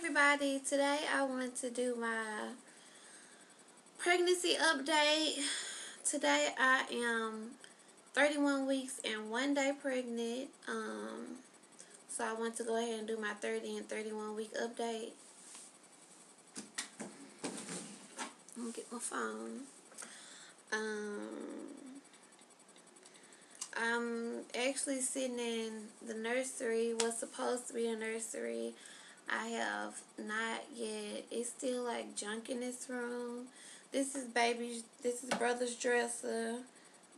everybody. Today I want to do my pregnancy update. Today I am 31 weeks and 1 day pregnant. So I want to go ahead and do my 30 and 31 week update. I'm gonna get my phone. I'm actually sitting in the nursery. What's supposed to be a nursery. I have not yet. It's still like junk in this room. This is brother's dresser,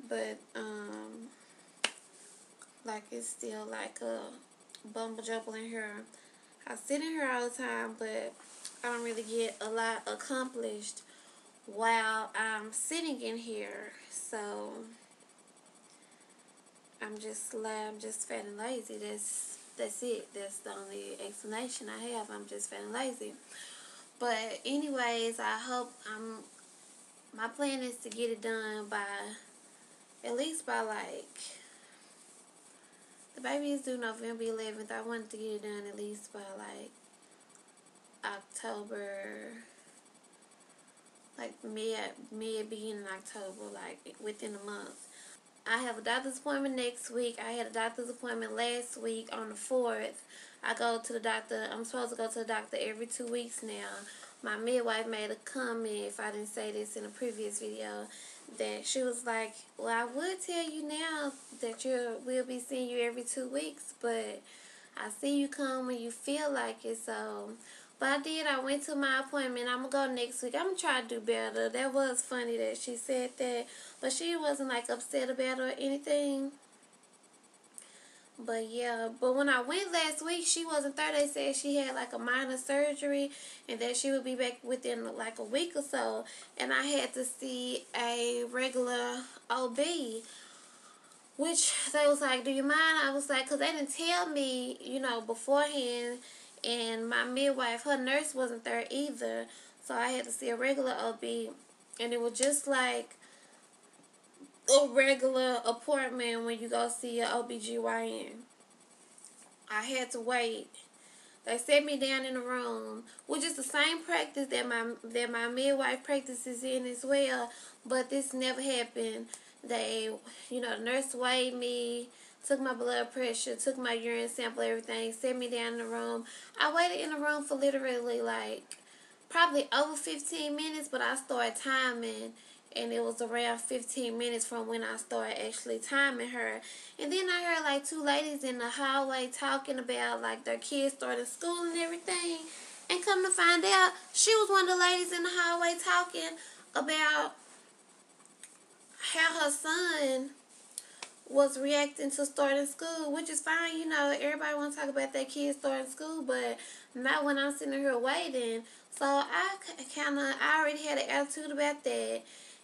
but like it's still like a bumble jumble in here. I sit in here all the time, but I don't really get a lot accomplished while I'm sitting in here. So I'm just fat and lazy. That's it. That's the only explanation I have. I'm just fat and lazy. But anyways, my plan is to get it done by, at least by like, the baby is due November 11th. I wanted to get it done at least by like October, like mid beginning October, like within a month. I have a doctor's appointment next week. I had a doctor's appointment last week on the 4th. I go to the doctor. I'm supposed to go to the doctor every 2 weeks now. My midwife made a comment, if I didn't say this in a previous video, that she was like, well, I would tell you now that we'll be seeing you every 2 weeks, but I see you come when you feel like it. So, but I did. I went to my appointment. I'm going to go next week. I'm going to try to do better. That was funny that she said that, but she wasn't like upset about it or anything. But yeah, but when I went last week, she wasn't there. They said she had like a minor surgery and that she would be back within like a week or so. And I had to see a regular OB, which they was like, do you mind? I was like, because they didn't tell me, beforehand. And my midwife, her nurse wasn't there either. So I had to see a regular OB. And it was just like a regular appointment when you go see your OBGYN. I had to wait. They set me down in a room, which is the same practice that my midwife practices in as well, but this never happened. They, the nurse weighed me, took my blood pressure, took my urine sample, everything, set me down in the room. I waited in the room for literally like probably over 15 minutes, but I started timing, and it was around 15 minutes from when I started actually timing her. And then I heard like two ladies in the hallway talking about like their kids starting school and everything. And come to find out, she was one of the ladies in the hallway talking about how her son was reacting to starting school, which is fine. Everybody want to talk about their kids starting school, but not when I'm sitting here waiting. So I already had an attitude about that.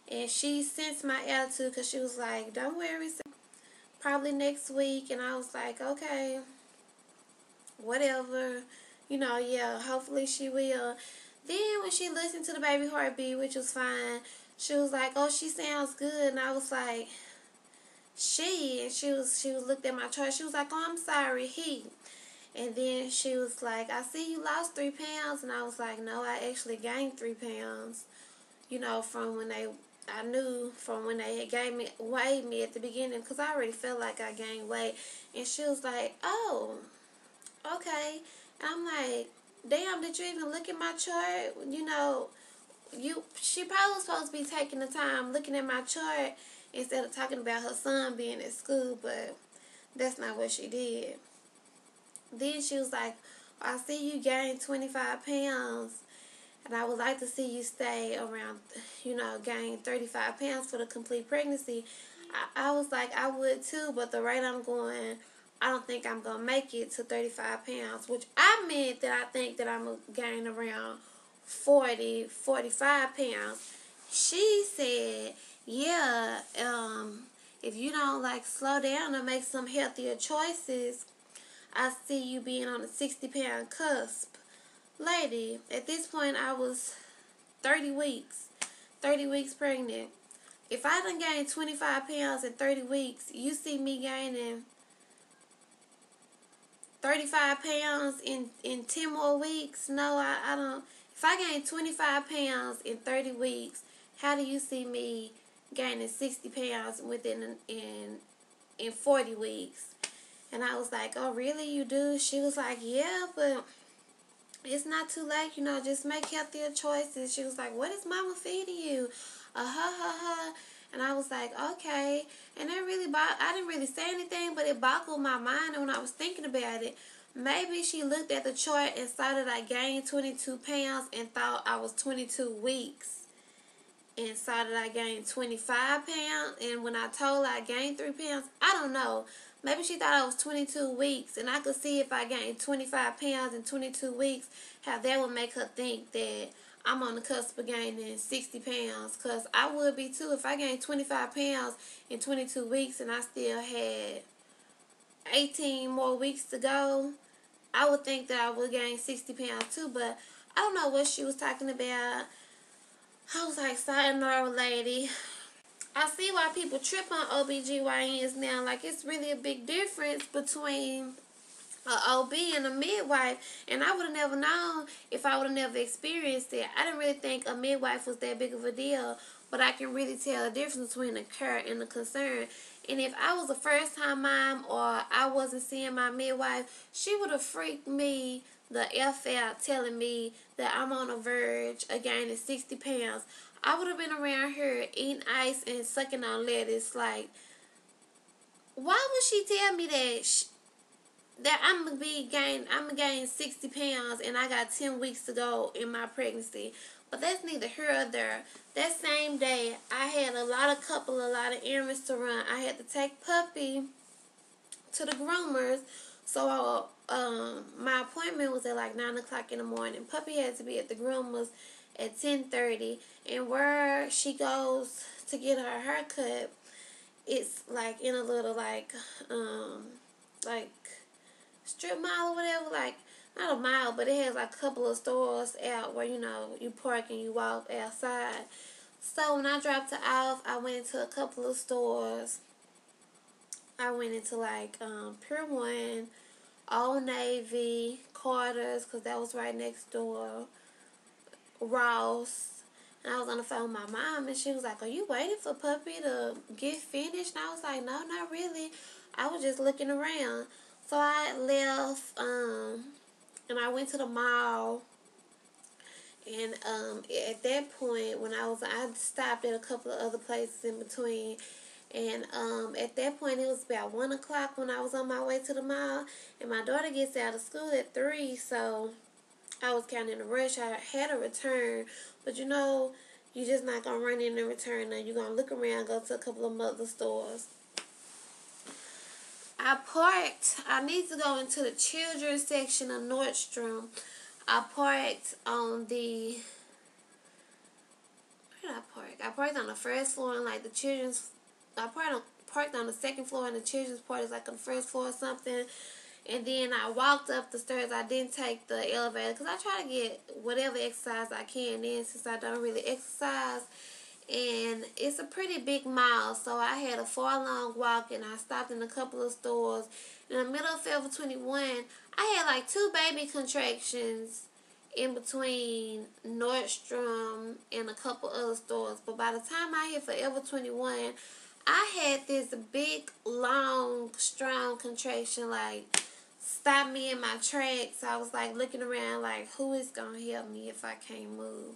And she sensed my attitude because she was like, don't worry, probably next week. And I was like, okay, whatever. Yeah, hopefully she will. Then when she listened to the baby heartbeat, which was fine, she was like, oh, she sounds good. And I was like, and she looked at my chart. She was like, oh, I'm sorry, he. And then she was like, I see you lost 3 pounds. And I was like, no, I actually gained 3 pounds, from when I knew from when they had weighed me at the beginning, because I already felt like I gained weight. And she was like, oh, okay. And I'm like, damn, did you even look at my chart? She probably was supposed to be taking the time looking at my chart instead of talking about her son being at school, but that's not what she did. Then she was like, I see you gained 25 pounds. And I would like to see you stay around, gain 35 pounds for the complete pregnancy. I was like, I would too, but the rate I'm going, I don't think I'm going to make it to 35 pounds, which I meant that I think that I'm going to gain around 45 pounds. She said, yeah, if you don't slow down and make some healthier choices, I see you being on a 60-pound cusp. Lady, at this point I was 30 weeks pregnant. If I done gained 25 pounds in 30 weeks, you see me gaining 35 pounds in 10 more weeks. No, I don't. If I gain 25 pounds in 30 weeks, how do you see me gaining 60 pounds in 40 weeks? And I was like, oh, really, you do? She was like, yeah, but it's not too late, just make healthier choices. She was like, what is mama feeding you? Ha. And I was like, okay. And that really, I didn't really say anything, but it boggled my mind. And when I was thinking about it, maybe she looked at the chart and saw that I gained 22 pounds and thought I was 22 weeks. And saw that I gained 25 pounds. And when I told her I gained 3 pounds, I don't know. Maybe she thought I was 22 weeks. And I could see if I gained 25 pounds in 22 weeks, how that would make her think that I'm on the cusp of gaining 60 pounds. Because I would be too. If I gained 25 pounds in 22 weeks and I still had 18 more weeks to go, I would think that I would gain 60 pounds too. But I don't know what she was talking about. I was like, sayonara, lady. I see why people trip on OBGYNs now. Like, it's really a big difference between an OB and a midwife. And I would have never known if I would have never experienced it. I didn't really think a midwife was that big of a deal. But I can really tell the difference between the care and the concern. And if I was a first-time mom or I wasn't seeing my midwife, she would have freaked me the F out telling me that I'm on the verge of gaining 60 pounds. I would have been around here eating ice and sucking on lettuce. Like, why would she tell me that I'm gonna gain 60 pounds and I got 10 weeks to go in my pregnancy? But that's neither here or there. That same day, I had a lot of errands to run. I had to take Puppy to the groomers. So my appointment was at like 9 o'clock in the morning. Puppy had to be at the groomers at 10:30. And where she goes to get her haircut, it's like in a little like strip mall or whatever, like not a mile, but it has like a couple of stores out where you park and you walk outside. So when I dropped her off, I went into a couple of stores. I went into like Pier 1, Old Navy, Carter's, because that was right next door, Ross. And I was on the phone with my mom, and she was like, are you waiting for Puppy to get finished? And I was like, no, not really. I was just looking around. So I left, and I went to the mall. And at that point, when I stopped at a couple of other places in between. And at that point, it was about 1 o'clock when I was on my way to the mall. And my daughter gets out of school at 3, so I was kind of in a rush. I had a return, but you're just not going to run in and return. Now you're going to look around, go to a couple of other stores. I need to go into the children's section of Nordstrom. I parked on the, where did I park? I parked on the first floor and like the children's, I parked on the second floor and the children's part is like on the first floor or something. And then I walked up the stairs. I didn't take the elevator because I try to get whatever exercise I can in since I don't really exercise. And it's a pretty big mall, so I had a far-long walk, and I stopped in a couple of stores. In the middle of Forever 21, I had like 2 baby contractions in between Nordstrom and a couple other stores. But by the time I hit Forever 21, I had this big, long, strong contraction, like, stop me in my tracks. I was like looking around like, who is going to help me if I can't move?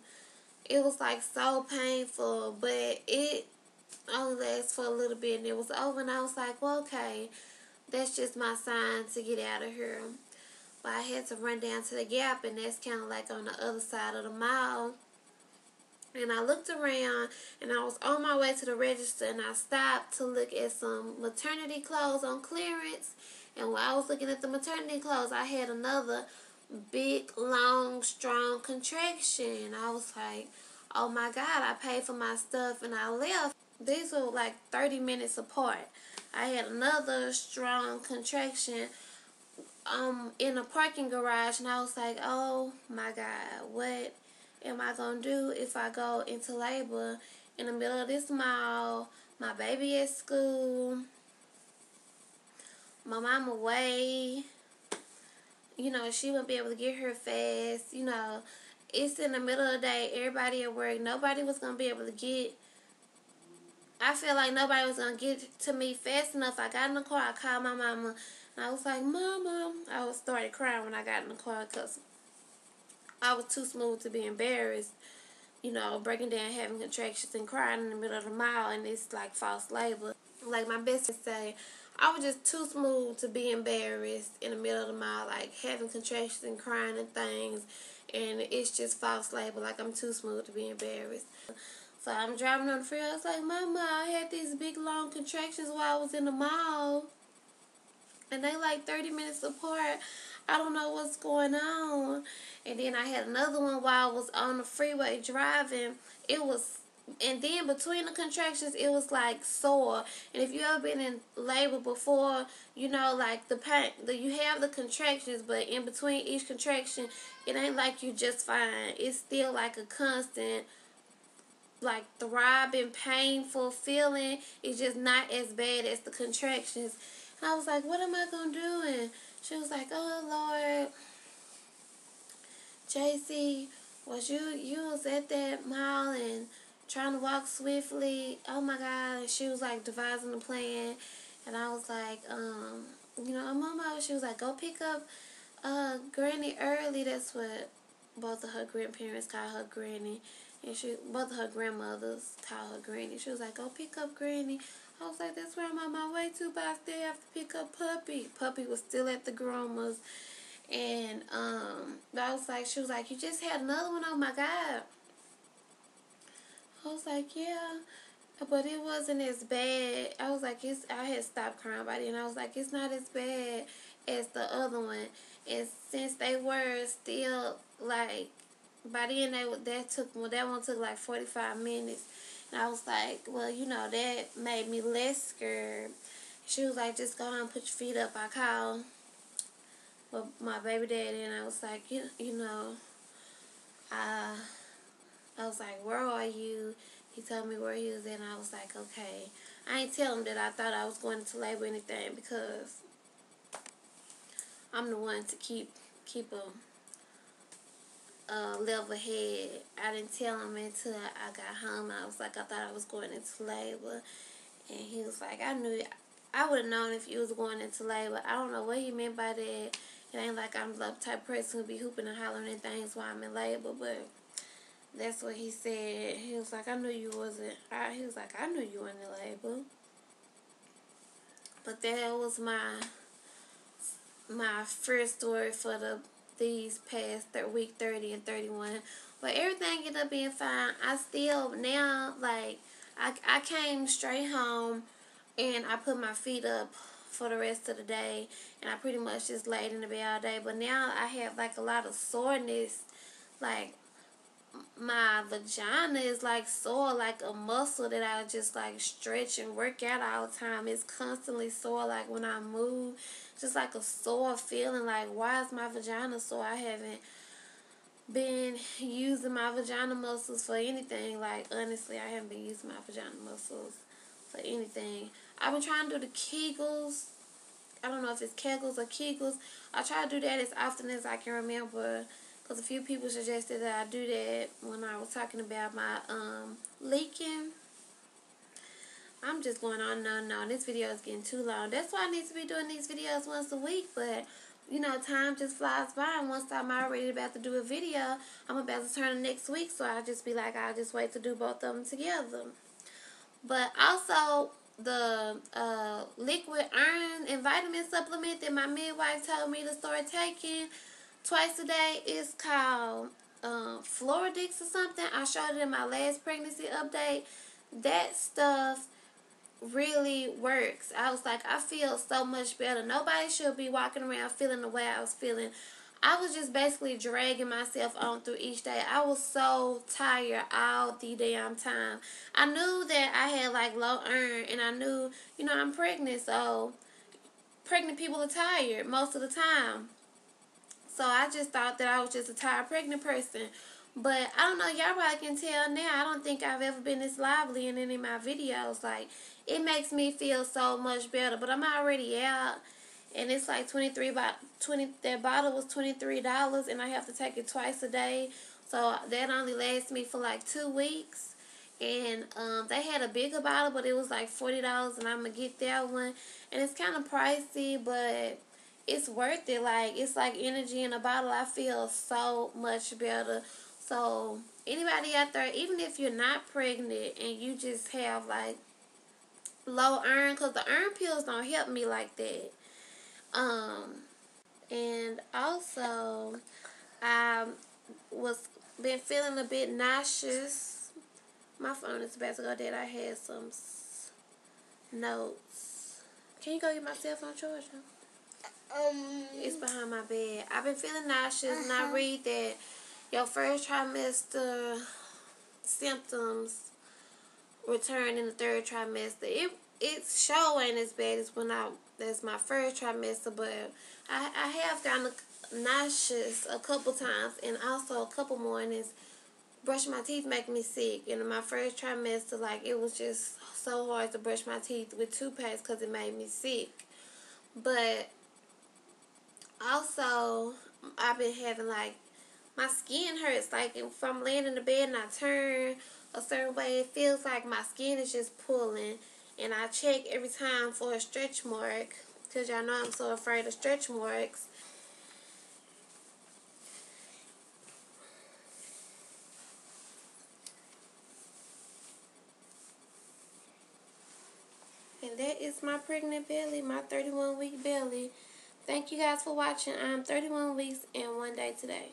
It was like so painful, but it only lasted for a little bit and it was over. And I was like, well, okay, that's just my sign to get out of here. But I had to run down to the Gap, and that's kind of like on the other side of the mall. And I looked around, and I was on my way to the register, and I stopped to look at some maternity clothes on clearance. And while I was looking at the maternity clothes, I had another big, long, strong contraction. I was like, oh my God, I paid for my stuff and I left. These were like 30 minutes apart. I had another strong contraction in a parking garage, and I was like, oh my God, what am I going to do if I go into labor in the middle of this mall, my baby at school, my mom away, she wouldn't be able to get here fast. It's in the middle of the day. Everybody at work. Nobody was going to be able to get. I feel like nobody was going to get to me fast enough. I got in the car. I called my mama. And I was like, Mama. I started crying when I got in the car because I was too smooth to be embarrassed. Breaking down, having contractions, and crying in the middle of the mall, and it's like false labor. Like my best friend say, I was just too smooth to be embarrassed in the middle of the mall, like having contractions and crying and things, and it's just false labor. Like I'm too smooth to be embarrassed. So I'm driving on the freeway. I was like, Mama, I had these big long contractions while I was in the mall, and they like 30 minutes apart. I don't know what's going on. And then I had another one while I was on the freeway driving. And then between the contractions, it was like sore. And if you ever been in labor before, like the pain, you have the contractions, but in between each contraction, it ain't like you just fine. It's still like a constant, like throbbing, painful feeling. It's just not as bad as the contractions. And I was like, what am I gonna do? And she was like, oh Lord, JC, you was at that mall and trying to walk swiftly. Oh my God. And she was like devising a plan. And I was like, Mama, she was like, go pick up Granny early. That's what both of her grandparents call her Granny. And both of her grandmothers call her Granny. She was like, go pick up Granny. I was like, that's where I'm on my way to, but I still have to pick up Puppy. Puppy was still at the groomer's. And she was like, you just had another one? Oh my God. I was like, yeah, but it wasn't as bad. I was like, I had stopped crying by then. I was like, it's not as bad as the other one. And since they were still like, by then that one took like 45 minutes. And I was like, well, that made me less scared. She was like, just go on and put your feet up. I called my baby daddy, and I was like, I was like, where are you? He told me where he was at, and I was like, okay. I ain't tell him that I thought I was going into labor or anything, because I'm the one to keep a level head. I didn't tell him until I got home. I was like, I thought I was going into labor. And he was like, I would have known if you was going into labor. I don't know what he meant by that. It ain't like I'm the type of person who be hooping and hollering and things while I'm in labor, but that's what he said. He was like, I knew you wasn't. He was like, I knew you weren't in labor. But that was my first story for these past week 30 and 31. But everything ended up being fine. I still now, like, I came straight home and I put my feet up for the rest of the day, and I pretty much just laid in the bed all day. But now I have like a lot of soreness. Like my vagina is like sore, like a muscle that I just like stretch and work out all the time. It's constantly sore. Like when I move, just like a sore feeling. Like, why is my vagina sore? I haven't been using my vagina muscles for anything. Like, honestly, I haven't been using my vagina muscles for anything. I've been trying to do the Kegels. I don't know if it's Kegels or Kegels. I try to do that as often as I can remember, because a few people suggested that I do that when I was talking about my leaking. I'm just going on and on and on. This video is getting too long. That's why I need to be doing these videos once a week. But, time just flies by. And once I'm already about to do a video, I'm about to turn next week. So I'll just be like, I'll just wait to do both of them together. But also, the liquid iron and vitamin supplement that my midwife told me to start taking twice a day is called Floradix or something. I showed it in my last pregnancy update. That stuff really works. I was like, I feel so much better. Nobody should be walking around feeling the way I was feeling. I was just basically dragging myself on through each day. I was so tired all the damn time. I knew that I had like low iron, and I knew, I'm pregnant, so pregnant people are tired most of the time. So I just thought that I was just a tired pregnant person. But I don't know, y'all probably can tell now, I don't think I've ever been this lively in any of my videos. Like, it makes me feel so much better. But I'm already out, and it's like 23 by 20. That bottle was $23, and I have to take it twice a day. So that only lasts me for like 2 weeks. And they had a bigger bottle, but it was like $40, and I'm gonna get that one. And it's kind of pricey, but it's worth it. Like, it's like energy in a bottle. I feel so much better. So anybody out there, even if you're not pregnant and you just have like low iron, because the iron pills don't help me like that. And also I was been feeling a bit nauseous. My phone is about to go dead. I had some notes. Can you go get my cell phone charger? It's behind my bed. I've been feeling nauseous, and I read that your first trimester symptoms return in the third trimester. It's sure ain't as bad as my first trimester, but I have gotten nauseous a couple times, and also a couple mornings brushing my teeth make me sick. And in my first trimester, like, it was just so hard to brush my teeth with toothpaste because it made me sick. But also, I've been having, like, my skin hurts. Like, if I'm laying in the bed and I turn a certain way, it feels like my skin is just pulling. And I check every time for a stretch mark, because y'all know I'm so afraid of stretch marks. And that is my pregnant belly, my 31-week belly. Thank you guys for watching. I'm 31 weeks and 1 day today.